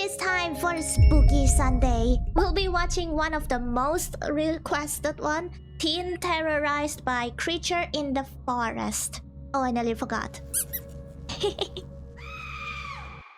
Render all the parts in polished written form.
is time for Spooky Sunday. We'll be watching one of the most requested one, Teen Terrorized by Creature in the Forest. Oh, I nearly forgot.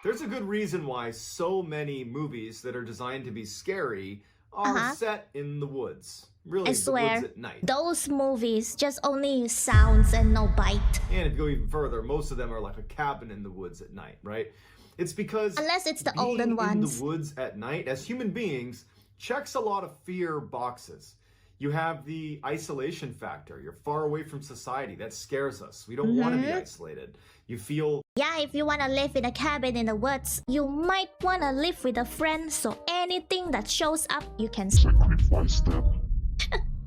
There's a good reason why so many movies that are designed to be scary are set in the woods. Really, I swear, the woods at night. Those movies just only sounds and no bite. And if you go even further, most of them are like a cabin in the woods at night, right? It's because unless it's the being olden ones in the woods at night, as human beings, checks a lot of fear boxes. You have the isolation factor. You're far away from society. That scares us. We don't want to be isolated. You feel... Yeah, if you want to live in a cabin in the woods, you might want to live with a friend, so anything that shows up, you can sacrifice them.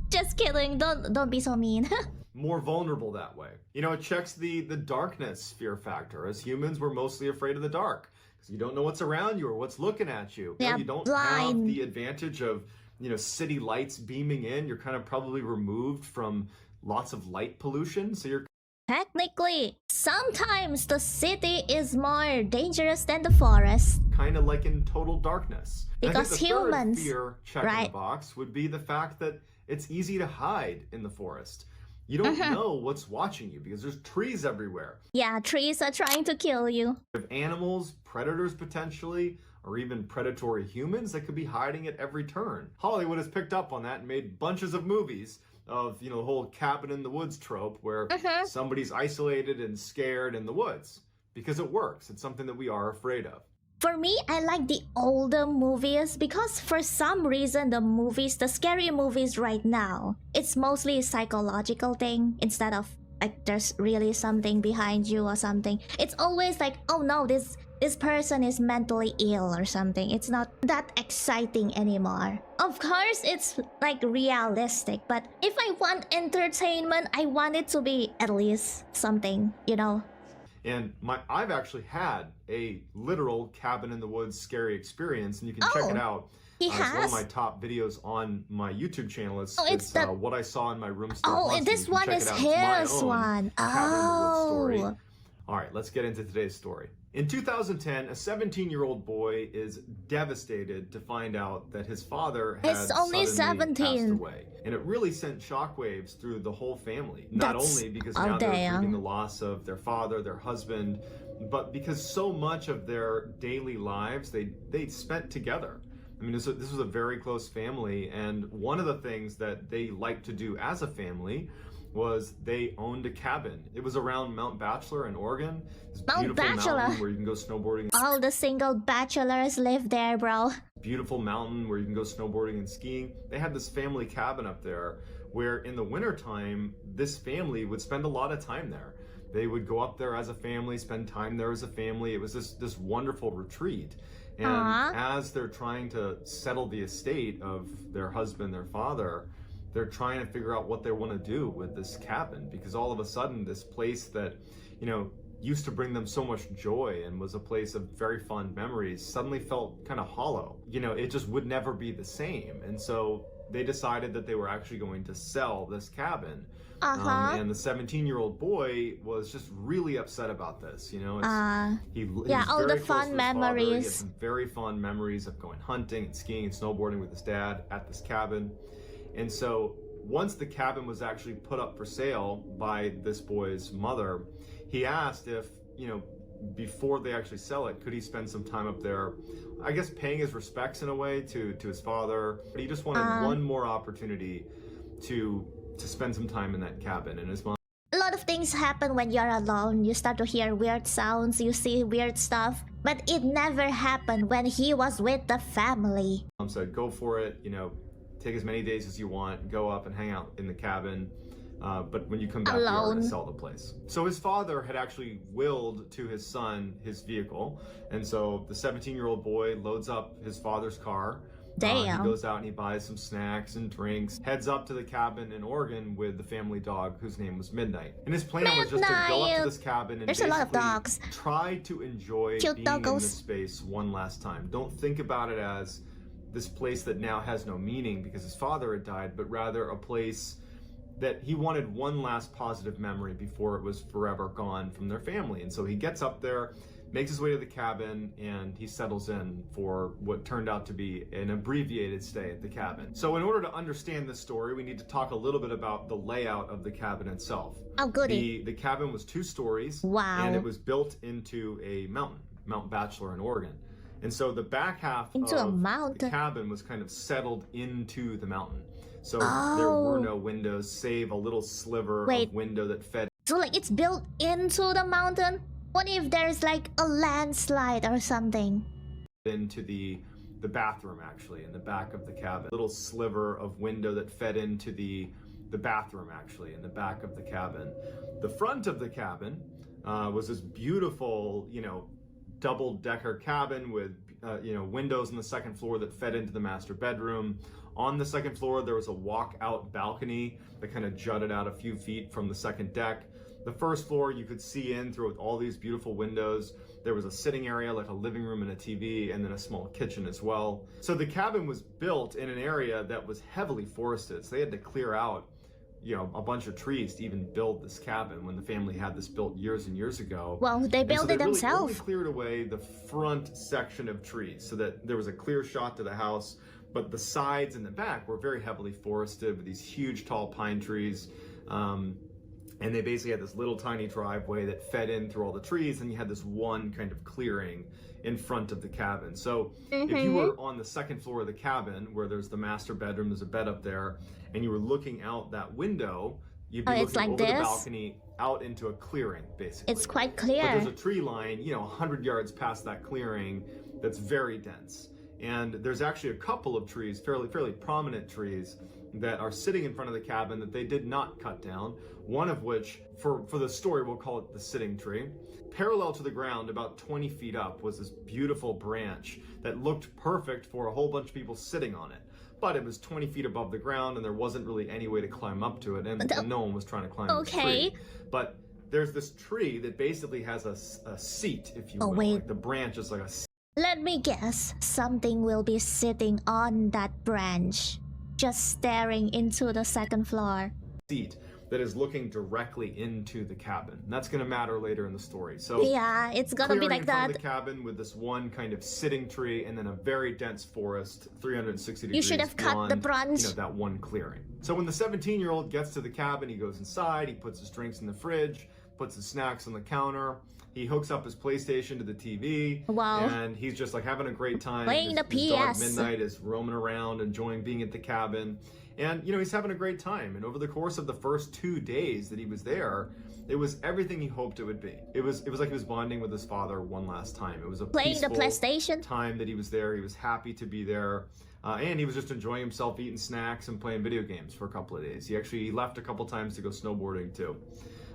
Just kidding. Don't be so mean. More vulnerable that way. You know, it checks the darkness fear factor. As humans, we're mostly afraid of the dark because you don't know what's around you or what's looking at you. Yeah, you don't blind. have the advantage of, you know, city lights beaming in. You're kind of probably removed from lots of light pollution, so you're... Technically, sometimes the city is more dangerous than the forest. Kind of like in total darkness. Because I think the humans, third fear check in the box would be the fact that it's easy to hide in the forest. You don't know what's watching you because there's trees everywhere. Yeah, trees are trying to kill you. If animals, predators potentially, or even predatory humans that could be hiding at every turn. Hollywood has picked up on that and made bunches of movies of, you know, the whole cabin in the woods trope where somebody's isolated and scared in the woods. Because it works. It's something that we are afraid of. For me, I like the older movies because for some reason the scary movies right now, it's mostly a psychological thing instead of like there's really something behind you or something. It's always like, oh no, this person is mentally ill or something. It's not that exciting anymore. Of course, it's like realistic, but if I want entertainment, I want it to be at least something, you know? And I've actually had a literal cabin in the woods scary experience, and you can check it out. It's one of my top videos on my YouTube channel. It's what I saw in my room. And this one is his one. Oh. All right, let's get into today's story. In 2010, a 17-year-old boy is devastated to find out that his father has suddenly passed away. And it really sent shockwaves through the whole family. Not only because now they're grieving the loss of their father, their husband, but because so much of their daily lives they spent together. I mean, this was a very close family, and one of the things that they liked to do as a family was they owned a cabin. It was around Mount Bachelor in Oregon. This beautiful mountain where you can go snowboarding. All the single bachelors live there, bro. Beautiful mountain where you can go snowboarding and skiing. They had this family cabin up there where in the wintertime, this family would spend a lot of time there. They would go up there as a family, spend time there as a family. It was this wonderful retreat. And as they're trying to settle the estate of their husband, their father, they're trying to figure out what they want to do with this cabin, because all of a sudden this place that, you know, used to bring them so much joy and was a place of very fond memories suddenly felt kind of hollow. You know, it just would never be the same. And so they decided that they were actually going to sell this cabin. And the 17-year-old boy was just really upset about this. You know, all the fun memories. He had some very fond memories of going hunting and skiing and snowboarding with his dad at this cabin. And so once the cabin was actually put up for sale by this boy's mother, he asked if, you know, before they actually sell it, could he spend some time up there, I guess paying his respects in a way to his father. But he just wanted one more opportunity to spend some time in that cabin. And his mom... A lot of things happen when you're alone. You start to hear weird sounds, you see weird stuff. But it never happened when he was with the family. Mom said, go for it, you know, take as many days as you want, go up and hang out in the cabin. But when you come back, you're going to sell the place. So his father had actually willed to his son his vehicle. And so the 17-year-old boy loads up his father's car. He goes out and he buys some snacks and drinks, heads up to the cabin in Oregon with the family dog whose name was Midnight. And his plan was just to go up to this cabin and try to enjoy being in this space one last time. Don't think about it as this place that now has no meaning because his father had died, but rather a place that he wanted one last positive memory before it was forever gone from their family. And so he gets up there, makes his way to the cabin, and he settles in for what turned out to be an abbreviated stay at the cabin. So in order to understand this story, we need to talk a little bit about the layout of the cabin itself. Oh, goody. The cabin was 2 stories. Wow. And it was built into a mountain, Mount Bachelor in Oregon. And so the back half of the cabin was kind of settled into the mountain. So there were no windows, save a little sliver of window that fed. So like it's built into the mountain? What if there's like a landslide or something? Into the bathroom, actually, in the back of the cabin. A little sliver of window that fed into the bathroom, actually, in the back of the cabin. The front of the cabin was this beautiful, double-decker cabin with, windows on the second floor that fed into the master bedroom. On the second floor, there was a walk-out balcony that kind of jutted out a few feet from the second deck. The first floor, you could see in through all these beautiful windows. There was a sitting area, like a living room and a TV, and then a small kitchen as well. So the cabin was built in an area that was heavily forested. So they had to clear out, a bunch of trees to even build this cabin when the family had this built years and years ago. Well, they built it themselves. Really only cleared away the front section of trees so that there was a clear shot to the house, but the sides and the back were very heavily forested with these huge tall pine trees. And they basically had this little tiny driveway that fed in through all the trees, and you had this one kind of clearing in front of the cabin. So if you were on the second floor of the cabin, where there's the master bedroom, there's a bed up there, and you were looking out that window, you'd be looking like over the balcony out into a clearing, basically. It's quite clear. But there's a tree line, 100 yards past that clearing that's very dense. And there's actually a couple of trees, fairly prominent trees, that are sitting in front of the cabin that they did not cut down. One of which, for the story, we'll call it the sitting tree. Parallel to the ground, about 20 feet up, was this beautiful branch that looked perfect for a whole bunch of people sitting on it. But it was 20 feet above the ground, and there wasn't really any way to climb up to it, and no one was trying to climb this tree. But there's this tree that basically has a seat, if you will. Like the branch is like a seat. Let me guess, something will be sitting on that branch, just staring into the second floor. Seat that is looking directly into the cabin. And that's going to matter later in the story. So yeah, it's gonna be like in front that. Of the cabin with this one kind of sitting tree, and then a very dense forest, 360 degrees. You should have cut the branch. That one clearing. So when the 17-year-old gets to the cabin, he goes inside. He puts his drinks in the fridge, puts his snacks on the counter. He hooks up his PlayStation to the TV. Wow. And he's just like having a great time. Playing the PS. His dog Midnight is roaming around, enjoying being at the cabin. And, he's having a great time. And over the course of the first 2 days that he was there, it was everything he hoped it would be. It was like he was bonding with his father one last time. It was a playing the PlayStation time that he was there. He was happy to be there. And he was just enjoying himself, eating snacks and playing video games for a couple of days. He actually left a couple times to go snowboarding too.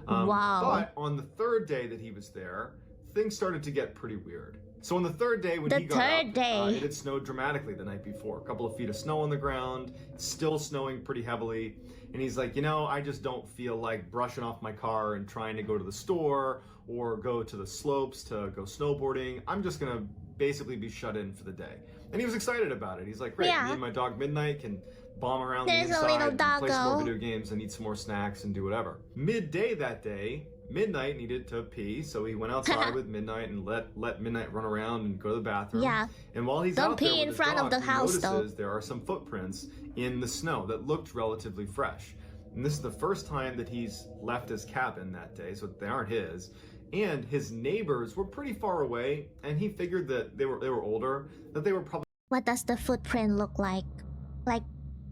Wow. But on the third day that he was there, things started to get pretty weird. So on the third day when he got up, it had snowed dramatically the night before. A couple of feet of snow on the ground, still snowing pretty heavily. And he's like, I just don't feel like brushing off my car and trying to go to the store or go to the slopes to go snowboarding. I'm just going to basically be shut in for the day. And he was excited about it. He's like, great, me and my dog Midnight can bomb around the inside and play some more video games and eat some more snacks and do whatever. Midday that day, Midnight needed to pee, so he went outside with Midnight and let Midnight run around and go to the bathroom. Yeah. And while he's Don't out there pee with in his front dog, of the house, he notices though. there are some footprints in the snow that looked relatively fresh. And this is the first time that he's left his cabin that day, so they aren't his. And his neighbors were pretty far away, and he figured that they were older, that they were probably... What does the footprint look like? Like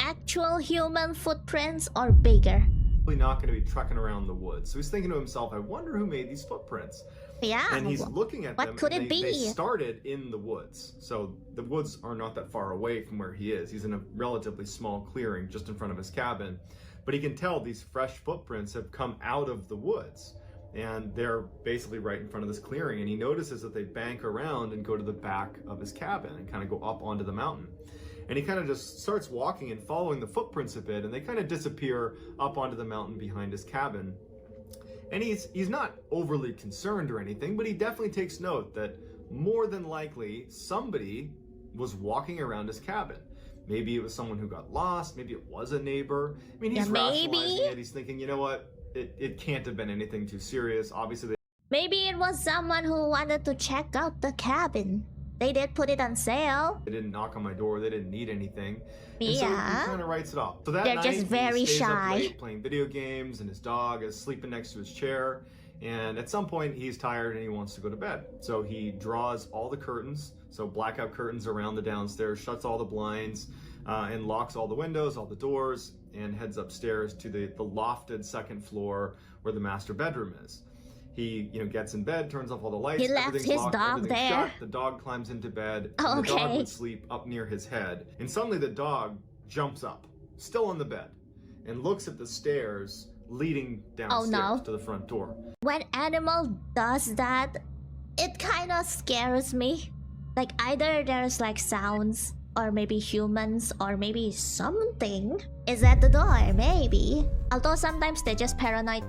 actual human footprints or bigger? Not going to be trekking around the woods. So he's thinking to himself, I wonder who made these footprints. Yeah. And he's looking at them. What could it be? They started in the woods. So the woods are not that far away from where he is. He's in a relatively small clearing just in front of his cabin. But he can tell these fresh footprints have come out of the woods. And they're basically right in front of this clearing. And he notices that they bank around and go to the back of his cabin and kind of go up onto the mountain. And he kind of just starts walking and following the footprints a bit, and they kind of disappear up onto the mountain behind his cabin. And he's not overly concerned or anything, but he definitely takes note that more than likely somebody was walking around his cabin. Maybe it was someone who got lost, maybe it was a neighbor. I mean, he's rationalizing it, he's thinking, you know what, it can't have been anything too serious. Obviously, maybe it there was someone who wanted to check out the cabin. They did put it on sale. They didn't knock on my door. They didn't need anything. And so Yeah. he kind of writes it off. So that They're night, just very he stays shy. up late playing video games, and his dog is sleeping next to his chair. And at some point, he's tired and he wants to go to bed. So he draws all the curtains, so blackout curtains around the downstairs, shuts all the blinds, and locks all the windows, all the doors, and heads upstairs to the lofted second floor where the master bedroom is. He, gets in bed, turns off all the lights. He left everything's his locked, dog everything's there. shut. The dog climbs into bed. Oh, and the dog okay. would sleep up near his head. And suddenly the dog jumps up, still on the bed, and looks at the stairs leading downstairs no. to the front door. When animal does that, it kind of scares me. Like either there's like sounds, or maybe humans, or maybe something is at the door, maybe. Although sometimes they're just paranoid.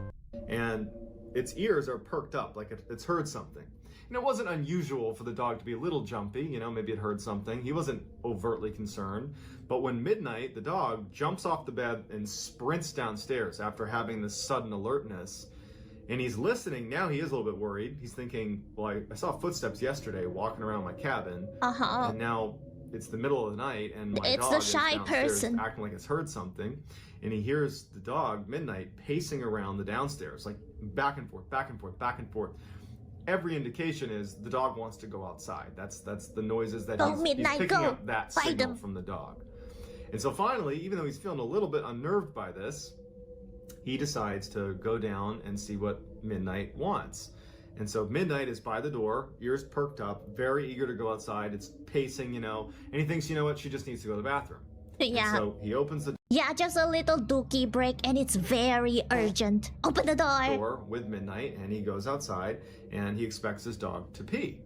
And its ears are perked up like it's heard something. And it wasn't unusual for the dog to be a little jumpy, maybe it heard something. He wasn't overtly concerned. But when midnight, the dog jumps off the bed and sprints downstairs after having this sudden alertness. And he's listening. Now he is a little bit worried. He's thinking, well, I saw footsteps yesterday walking around my cabin. And now it's the middle of the night and my It's dog the is shy downstairs person. acting like it's heard something. And he hears the dog, Midnight, pacing around the downstairs, like back and forth, back and forth, back and forth. Every indication is the dog wants to go outside. That's the noises that he's Midnight, picking go. up that Fight signal him. from the dog. And so finally, even though he's feeling a little bit unnerved by this, he decides to go down and see what Midnight wants. And so Midnight is by the door, ears perked up, very eager to go outside. It's pacing, and he thinks, you know what, she just needs to go to the bathroom. Yeah. And so he opens the Yeah, just a little dookie break and it's very urgent. Open the door. door with Midnight and he goes outside and he expects his dog to pee.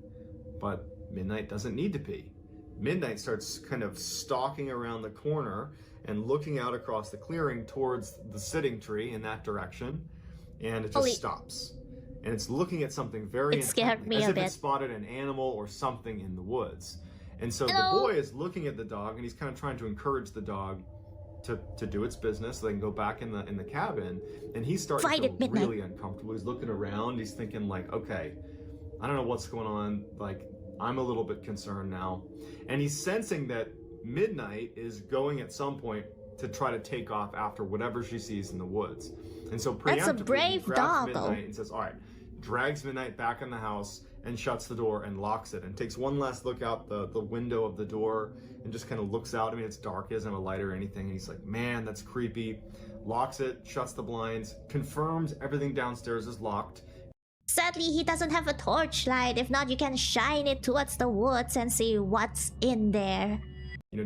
But Midnight doesn't need to pee. Midnight starts kind of stalking around the corner and looking out across the clearing towards the sitting tree in that direction, and it just stops. And it's looking at something very It scared intently, me as a if bit. it spotted an animal or something in the woods. And so Hello? the boy is looking at the dog and he's kind of trying to encourage the dog to do its business so they can go back in the cabin. And he's starting Fight to it, feel Midnight. really uncomfortable. He's looking around, he's thinking like, okay, I don't know what's going on, like I'm a little bit concerned now. And he's sensing that Midnight is going at some point to try to take off after whatever she sees in the woods. And so preemptively, That's a brave he grabs dog. Midnight and says, all right, drags Midnight back in the house and shuts the door and locks it and takes one last look out the window of the door and just kind of looks out. I mean, it's dark, he doesn't have a light or anything. And he's like, man, that's creepy. Locks it, shuts the blinds, confirms everything downstairs is locked. Sadly, he doesn't have a torchlight. If not, you can shine it towards the woods and see what's in there.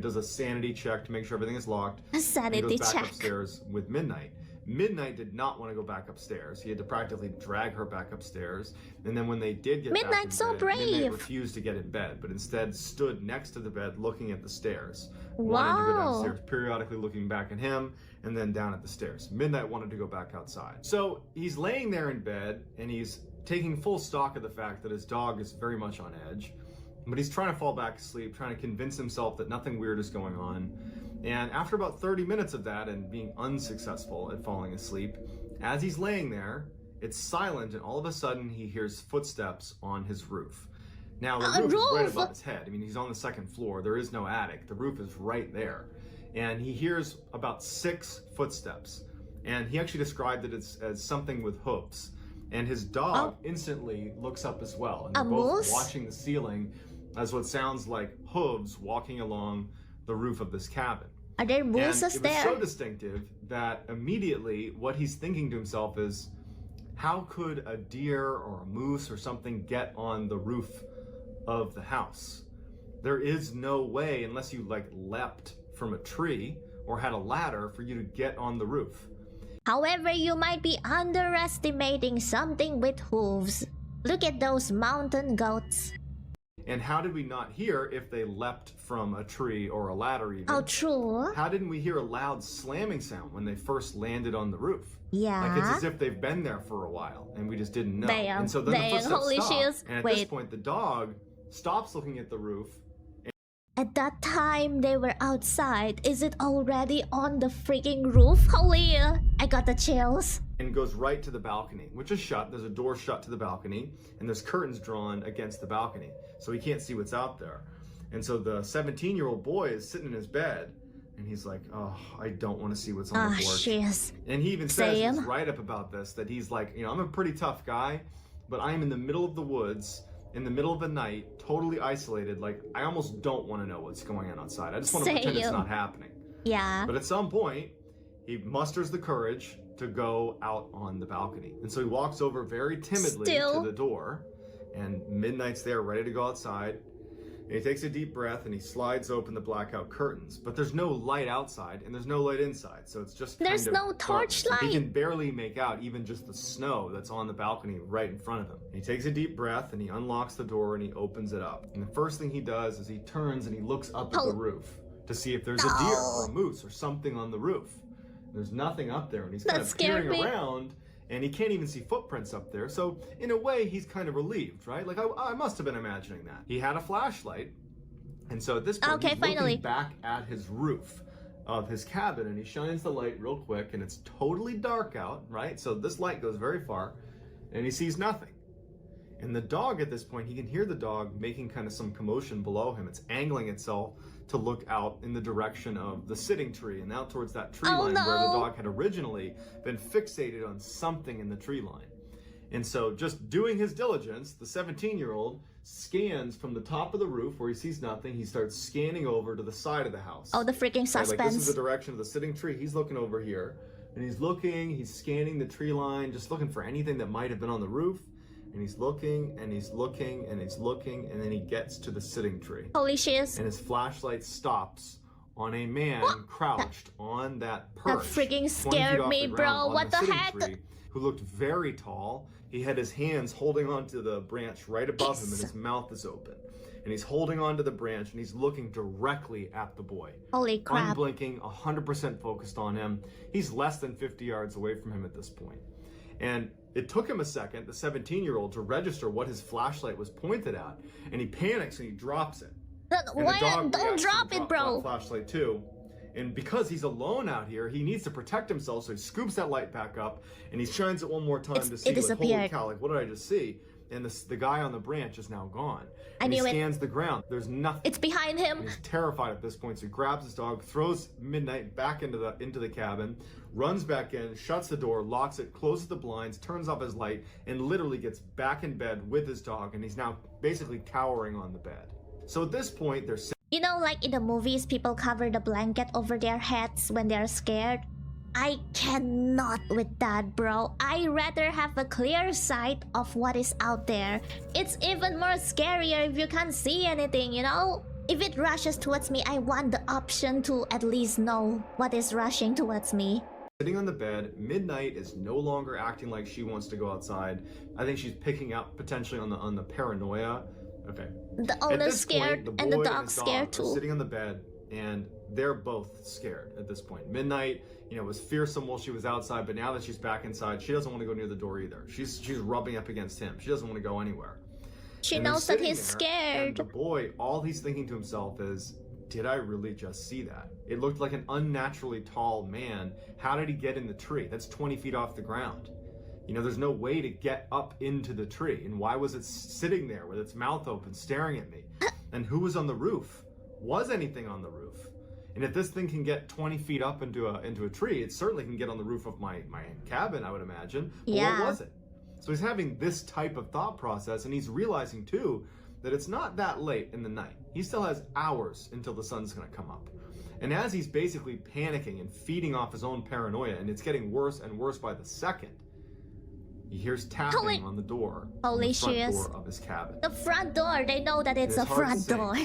Does a sanity check to make sure everything is locked. A And sanity goes back check. upstairs with Midnight. Midnight did not want to go back upstairs. He had to practically drag her back upstairs. And then when they did get Midnight's back in so bed, brave. Midnight refused to get in bed, but instead stood next to the bed looking at the stairs. Wanted to go Wow. downstairs, periodically looking back at him, and then down at the stairs. Midnight wanted to go back outside. So he's laying there in bed, and he's taking full stock of the fact that his dog is very much on edge. But he's trying to fall back asleep, trying to convince himself that nothing weird is going on. And after about 30 minutes of that and being unsuccessful at falling asleep, as he's laying there, it's silent, and all of a sudden he hears footsteps on his roof. Now, the roof is right above his head. I mean, he's on the second floor. There is no attic. The roof is right there. And he hears about 6 footsteps. And he actually described it as something with hooves. And his dog instantly looks up as well. And they're both moose? watching the ceiling as what sounds like hooves walking along the roof of this cabin. Are there And mooses it was there? so distinctive that immediately what he's thinking to himself is, how could a deer or a moose or something get on the roof of the house? There is no way, unless you like leapt from a tree or had a ladder, for you to get on the roof. However, you might be underestimating something with hooves. Look at those mountain goats. And how did we not hear if they leapt from a tree or a ladder even? Oh, true. How didn't we hear a loud slamming sound when they first landed on the roof? Yeah. Like it's as if they've been there for a while and we just didn't know. Damn. And so then the Damn. footsteps Holy stop. shiz. And at Wait. this point, the dog stops looking at the roof at that time they were outside. Is it already on the freaking roof? Holy, I got the chills. And goes right to the balcony, which is shut. There's a door shut to the balcony, and there's curtains drawn against the balcony, so he can't see what's out there. And so the 17-year-old boy is sitting in his bed, and he's like, oh, I don't want to see what's on the porch. Jeez. And he even says in his write-up about this that he's like, you know, I'm a pretty tough guy, but I am in the middle of the woods, in the middle of the night, totally isolated. Like, I almost don't want to know what's going on outside. I just want to pretend it's not happening. Yeah. But at some point, he musters the courage to go out on the balcony. And so he walks over very timidly to the door, and Midnight's there ready to go outside. And he takes a deep breath and he slides open the blackout curtains. But there's no light outside and there's no light inside. So it's just kind there's of no torchlight. He can barely make out even just the snow that's on the balcony right in front of him. And he takes a deep breath and he unlocks the door and he opens it up. And the first thing he does is he turns and he looks up at the roof to see if there's a deer or a moose or something on the roof. There's nothing up there, and he's kind of peering around, and he can't even see footprints up there. So in a way, he's kind of relieved, right? Like I must have been imagining that. He had a flashlight, and so at this point, he's looking back at his roof of his cabin, and he shines the light real quick, and it's totally dark out, right? So this light goes very far, and he sees nothing. And the dog at this point, he can hear the dog making kind of some commotion below him. It's angling itself to look out in the direction of the sitting tree and out towards that tree line where the dog had originally been fixated on something in the tree line. And so just doing his diligence, the 17-year-old scans from the top of the roof where he sees nothing. He starts scanning over to the side of the house. Oh, the freaking suspense. Like, this is the direction of the sitting tree. He's looking over here and he's looking, he's scanning the tree line, just looking for anything that might have been on the roof. And he's looking, and he's looking, and he's looking, and then he gets to the sitting tree. Holy shit. And his flashlight stops on a man crouched on that perch. That freaking scared me, bro. What the heck? Who looked very tall. He had his hands holding onto the branch right above him, and his mouth is open. And he's holding onto the branch, and he's looking directly at the boy. Holy crap. Unblinking, 100% focused on him. He's less than 50 yards away from him at this point. And it took him a second, the 17-year-old, to register what his flashlight was pointed at, and he panics and he drops it. Don't drop it, bro. Flashlight too, and because he's alone out here, he needs to protect himself. So he scoops that light back up, and he shines it one more time to see. Like, holy cow! Like, what did I just see? And the guy on the branch is now gone. And he scans the ground. There's nothing. It's behind him. And he's terrified at this point, so he grabs his dog, throws Midnight back into the cabin, runs back in, shuts the door, locks it, closes the blinds, turns off his light, and literally gets back in bed with his dog, and he's now basically cowering on the bed. So at this point, they're... You know, like in the movies, people cover the blanket over their heads when they're scared? I cannot with that, bro. I rather have a clear sight of what is out there. It's even more scarier if you can't see anything, you know? If it rushes towards me, I want the option to at least know what is rushing towards me. Sitting on the bed, Midnight is no longer acting like she wants to go outside. I think she's picking up potentially on the paranoia. Okay. The owner's scared and the dog's scared too. Sitting on the bed, and they're both scared at this point. Midnight, you know, was fearsome while she was outside, but now that she's back inside, she doesn't want to go near the door either. She's rubbing up against him. She doesn't want to go anywhere. She knows that he's scared. And the boy, all he's thinking to himself is, did I really just see that? It looked like an unnaturally tall man. How did he get in the tree? That's 20 feet off the ground. You know, there's no way to get up into the tree. And why was it sitting there with its mouth open, staring at me? And who was on the roof? Was anything on the roof? And if this thing can get 20 feet up into a tree, it certainly can get on the roof of my cabin, I would imagine. But what was it? So he's having this type of thought process, and he's realizing too that it's not that late in the night. He still has hours until the sun's gonna come up. And as he's basically panicking and feeding off his own paranoia, and it's getting worse and worse by the second, he hears tapping on the door, on the front door of his cabin. The front door, they know that it's a front door.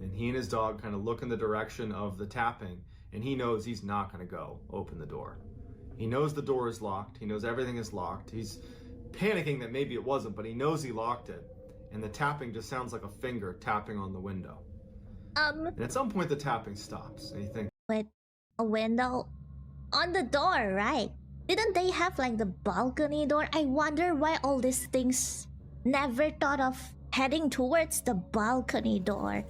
And he and his dog kind of look in the direction of the tapping, and he knows he's not going to go open the door. He knows the door is locked. He knows everything is locked. He's panicking that maybe it wasn't, but he knows he locked it. And the tapping just sounds like a finger tapping on the window. And at some point the tapping stops, and he thinks, wait, a window? On the door, right? Didn't they have like the balcony door? I wonder why all these things never thought of heading towards the balcony door.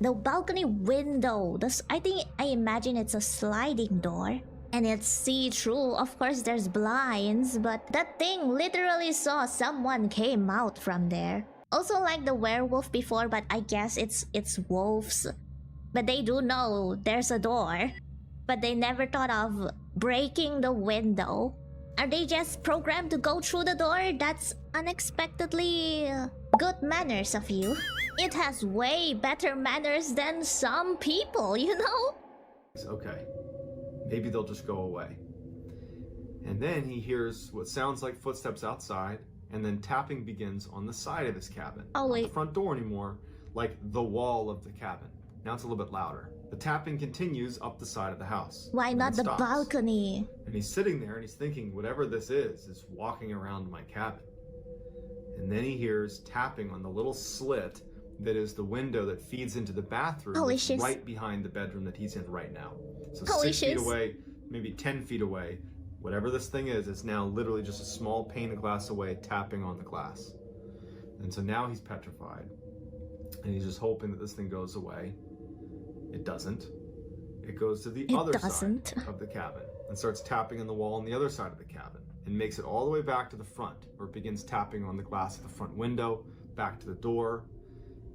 The balcony window. I imagine it's a sliding door. And it's see-through. Of course, there's blinds, but that thing literally saw someone came out from there. Also like the werewolf before, but I guess it's wolves. But they do know there's a door. But they never thought of breaking the window. Are they just programmed to go through the door? That's unexpectedly good manners of you. It has way better manners than some people, you know? Okay, maybe they'll just go away. And then he hears what sounds like footsteps outside, and then tapping begins on the side of his cabin. Oh, wait. Not the front door anymore, like the wall of the cabin. Now it's a little bit louder. The tapping continues up the side of the house. Why not the stops. balcony? And he's sitting there and he's thinking, whatever this is walking around my cabin. And then he hears tapping on the little slit that is the window that feeds into the bathroom right behind the bedroom that he's in right now. So 6 feet away, maybe 10 feet away, whatever this thing is, it's now literally just a small pane of glass away, tapping on the glass. And so now he's petrified. And he's just hoping that this thing goes away. It doesn't. It goes to the other side of the cabin and starts tapping on the wall on the other side of the cabin and makes it all the way back to the front, where it begins tapping on the glass of the front window, back to the door.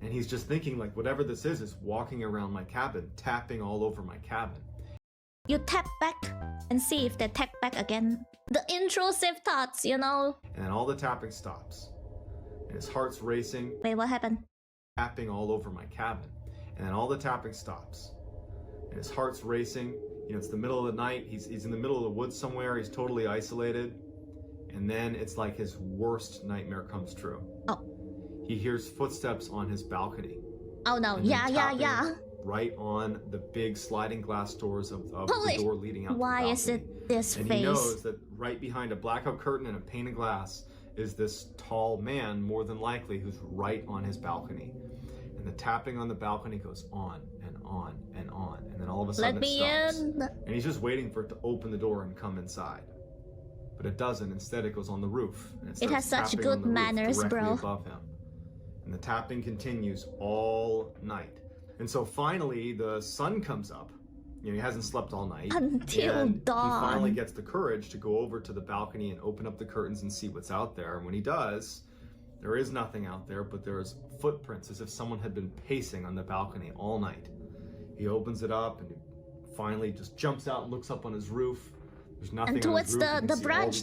And he's just thinking, like, whatever this is walking around my cabin, tapping all over my cabin. You tap back and see if they tap back again. The intrusive thoughts, you know? And then all the tapping stops. And his heart's racing. Wait, what happened? Tapping all over my cabin. And then all the tapping stops. And his heart's racing. You know, it's the middle of the night. He's in the middle of the woods somewhere. He's totally isolated. And then it's like his worst nightmare comes true. Oh. He hears footsteps on his balcony. Oh no, yeah. Right on the big sliding glass doors of the door leading out to the balcony. Why is it this face? And he knows that right behind a blackout curtain and a pane of glass is this tall man, more than likely, who's right on his balcony. And the tapping on the balcony goes on and on and on. And then all of a sudden it stops. And he's just waiting for it to open the door and come inside. But it doesn't. Instead, it goes on the roof. And it has such good manners, bro. Above him. And the tapping continues all night. And so finally, the sun comes up. You know, he hasn't slept all night. Until dawn. He finally gets the courage to go over to the balcony and open up the curtains and see what's out there. And when he does, there is nothing out there, but there's footprints as if someone had been pacing on the balcony all night. He opens it up and he finally just jumps out and looks up on his roof. There's nothing and towards on his roof.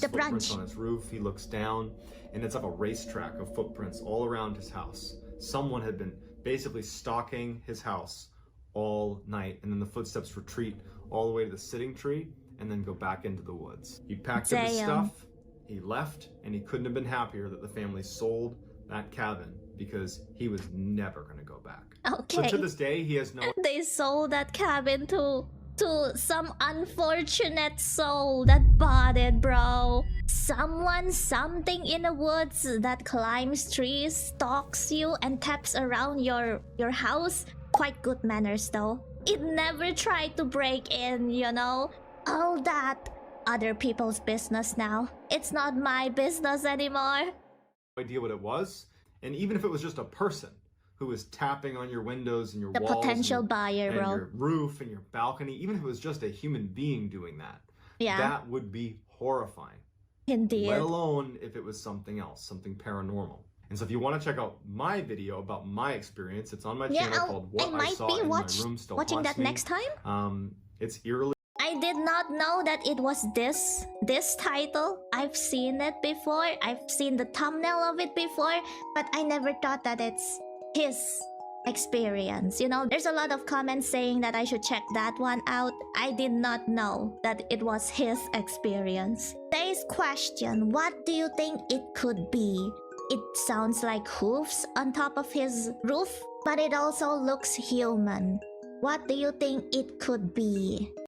the branch. On his roof, he looks down, and it's like a racetrack of footprints all around his house. Someone had been basically stalking his house all night, and then the footsteps retreat all the way to the sitting tree and then go back into the woods. He packed up his stuff, he left, and he couldn't have been happier that the family sold that cabin because he was never going to go back. Okay. So to this day, he has no... They sold that cabin to some unfortunate soul that bought it, bro. Something in the woods that climbs trees, stalks you, and taps around your house. Quite good manners, though. It never tried to break in, you know? All that other people's business now. It's not my business anymore. No idea what it was, and even if it was just a person who was tapping on your windows and your walls, the potential buyer, and bro, your roof and your balcony, even if it was just a human being doing that, that would be horrifying. Indeed. Let alone if it was something else, something paranormal. And so if you want to check out my video about my experience, it's on my channel called What I Saw in My Room Still watching Haunts that Me. next time. It's eerily... I did not know that it was this title. I've seen it before. I've seen the thumbnail of it before, but I never thought that it's his experience. You know, there's a lot of comments saying that I should check that one out. I did not know that it was his experience. Today's question, what do you think it could be? It sounds like hoofs on top of his roof, but it also looks human. What do you think it could be?